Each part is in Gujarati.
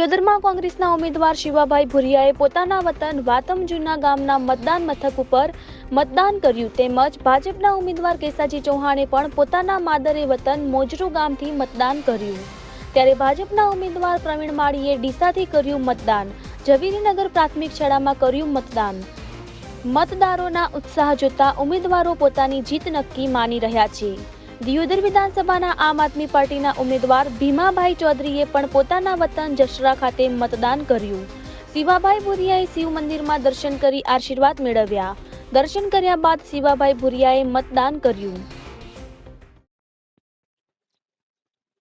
દિયોદરમાં કોંગ્રેસના ઉમેદવાર શિવાભાઈ ભુરિયાએ પોતાના વતન વાતમ જૂના ગામના મતદાન મથક ઉપર મતદાન કર્યું તેમજ ભાજપના ઉમેદવાર કેસાજી ચૌહાણે પણ પોતાના માદરે વતન મોજરૂ ગામથી મતદાન કર્યું। ત્યારે ભાજપના ઉમેદવાર પ્રવીણ માળીએ ડીસાથી કર્યું મતદાન। ઝવેરીનગર પ્રાથમિક શાળામાં કર્યું મતદાન। મતદારોના ઉત્સાહ જોતા ઉમેદવારો પોતાની જીત નક્કી માની રહ્યા છે। દિયોદર વિધાનસભાના આમ આદમી પાર્ટીના ઉમેદવાર ભીમાભાઈ ચૌધરીએ પણ પોતાના વતન જસરા ખાતે મતદાન કર્યું। શિવાભાઈ ભુરિયાએ શિવ મંદિરમાં દર્શન કરી આશીર્વાદ મેળવ્યા। દર્શન કર્યા બાદ શિવાભાઈ ભુરિયાએ મતદાન કર્યું।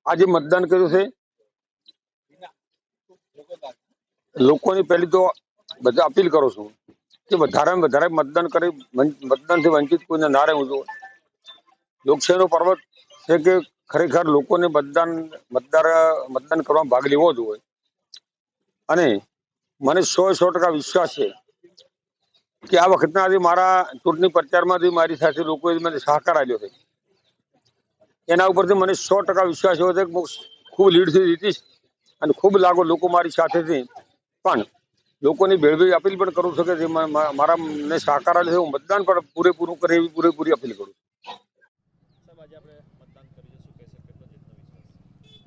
આજે મતદાન કર્યું છે। લોકોની પહેલી તો બધા અપીલ કરું છું કે વધારેમાં વધારે મતદાન કરી મતદાનથી વંચિત કોઈને ના રહેવું જોઈએ। લોકશાહીનો પર્વ છે કે ખરેખર લોકોને મતદાન કરવામાં ભાગ લેવો જોઈએ અને મને 100% વિશ્વાસ છે કે આ વખતના આજે મારા ચૂંટણી પ્રચારમાંથી મારી સાથે લોકોએ મને સહકાર આપ્યો છે। એના ઉપરથી મને 100% વિશ્વાસ એવો છે કે હું ખૂબ લીડથી જીતીશ અને ખૂબ લોકો મારી સાથે છે। પણ લોકોની ભેળભેળ અપીલ પણ કરું છું કે જે મારા મને સહકાર આપ્યો છે હું મતદાન પણ પૂરેપૂરું કરે એવી પૂરેપૂરી અપીલ કરું છું।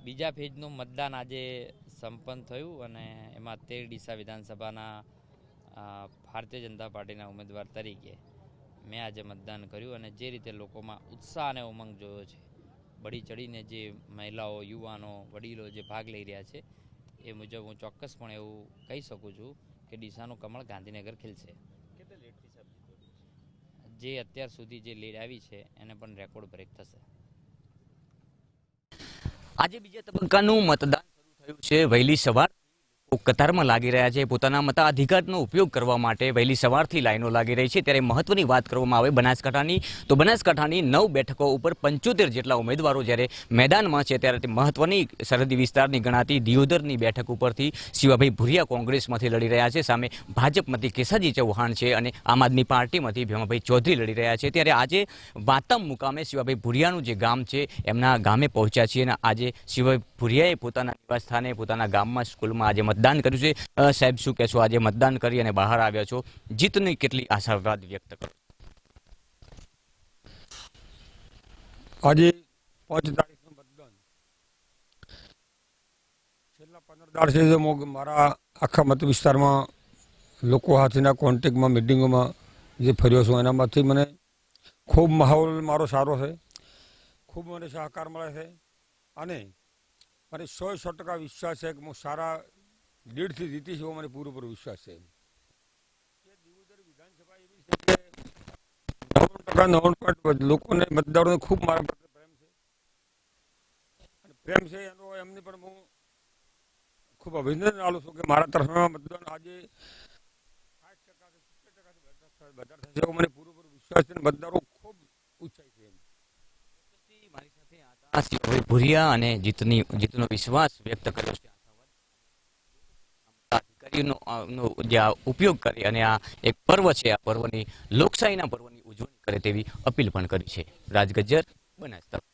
બીજા ફેજનું મતદાન આજે સંપન્ન થયું અને એમાં 13 ડીસા વિધાનસભાના ભારતીય જનતા પાર્ટીના ઉમેદવાર તરીકે મેં આજે મતદાન કર્યું અને જે રીતે લોકોમાં ઉત્સાહ અને ઉમંગ જોયો છે, બળી ચડીને જે મહિલાઓ, યુવાનો, વડીલો જે ભાગ લઈ રહ્યા છે એ મુજબ હું ચોક્કસપણે એવું કહી શકું છું કે ડીસાનું કમળ ગાંધીનગર ખીલશે। જે અત્યાર સુધી જે લીડ આવી છે એને પણ રેકોર્ડ બ્રેક થશે। આજે બીજા તબક્કાનું મતદાન શરૂ થયું છે। વહેલી સવાર કતારમાં લાગી રહ્યા છે। પોતાના મતાધિકારનો ઉપયોગ કરવા માટે વહેલી સવારથી લાઈનો લાગી રહી છે। ત્યારે મહત્વની વાત કરવામાં આવે બનાસકાંઠાની તો બનાસકાંઠાની 9 બેઠકો ઉપર 75 જેટલા ઉમેદવારો જ્યારે મેદાનમાં છે ત્યારે મહત્વની સરહદી વિસ્તારની ગણાતી દિયોદરની બેઠક ઉપરથી શિવાભાઈ ભુરિયા કોંગ્રેસમાંથી લડી રહ્યા છે। સામે ભાજપમાંથી કેસાજી ચૌહાણ છે અને આમ આદમી પાર્ટીમાંથી ભીમાભાઈ ચૌધરી લડી રહ્યા છે। ત્યારે આજે વાતમ મુકામે શિવાભાઈ ભુરિયાનું જે ગામ છે એમના ગામે પહોંચ્યા છીએ અને આજે શિવાભાઈ ભુરિયાએ પોતાના નિવાસસ્થાને પોતાના ગામમાં સ્કૂલમાં આજે મતદાન કર્યું છે। સાહેબ શું કહેશો, આજે મતદાન કરી અને બહાર આવ્યા છો, જીતની કેટલી આશાવાદ વ્યક્ત કરો? આજે 5 તારીખનું મતદાન છેલ્લા 15 દાડથી મારા આખા મત વિસ્તારમાં લોકો સાથેના કોન્ટેક્ટમાં મિટિંગોમાં જે ફર્યો છું એનામાંથી મને ખૂબ માહોલ મારો સારો છે, ખૂબ મને સહકાર મળે છે અને મને 100% વિશ્વાસ છે કે હું સારા લીડથી જીતીશ એવો મને પૂરેપૂરો વિશ્વાસ છે। દિયોદર વિધાનસભા એવી છે કે 90% લોકોને મતદારોને ખૂબ મારા પ્રત્યે પ્રેમ છે અને પ્રેમ છે એનો એમને પણ હું ખૂબ અભિનંદન આપું છું કે મારા તરફના મતદાન આજે 60% 70% વધારે થશે એવો મને પૂરેપૂરો વિશ્વાસ છે। મતદારો ખૂબ ઉત્સાહી છે। મારી સાથે શિવાભાઈ ભુરિયા અને જીતનો વિશ્વાસ વ્યક્ત કર્યો છે। અધિકારીઓનો જે ઉપયોગ કરી અને આ એક પર્વ છે, આ પર્વની લોકશાહીના પર્વની ઉજવણી કરે તેવી અપીલ પણ કરી છે। રાજગજ્જર, બનાસકાંઠા।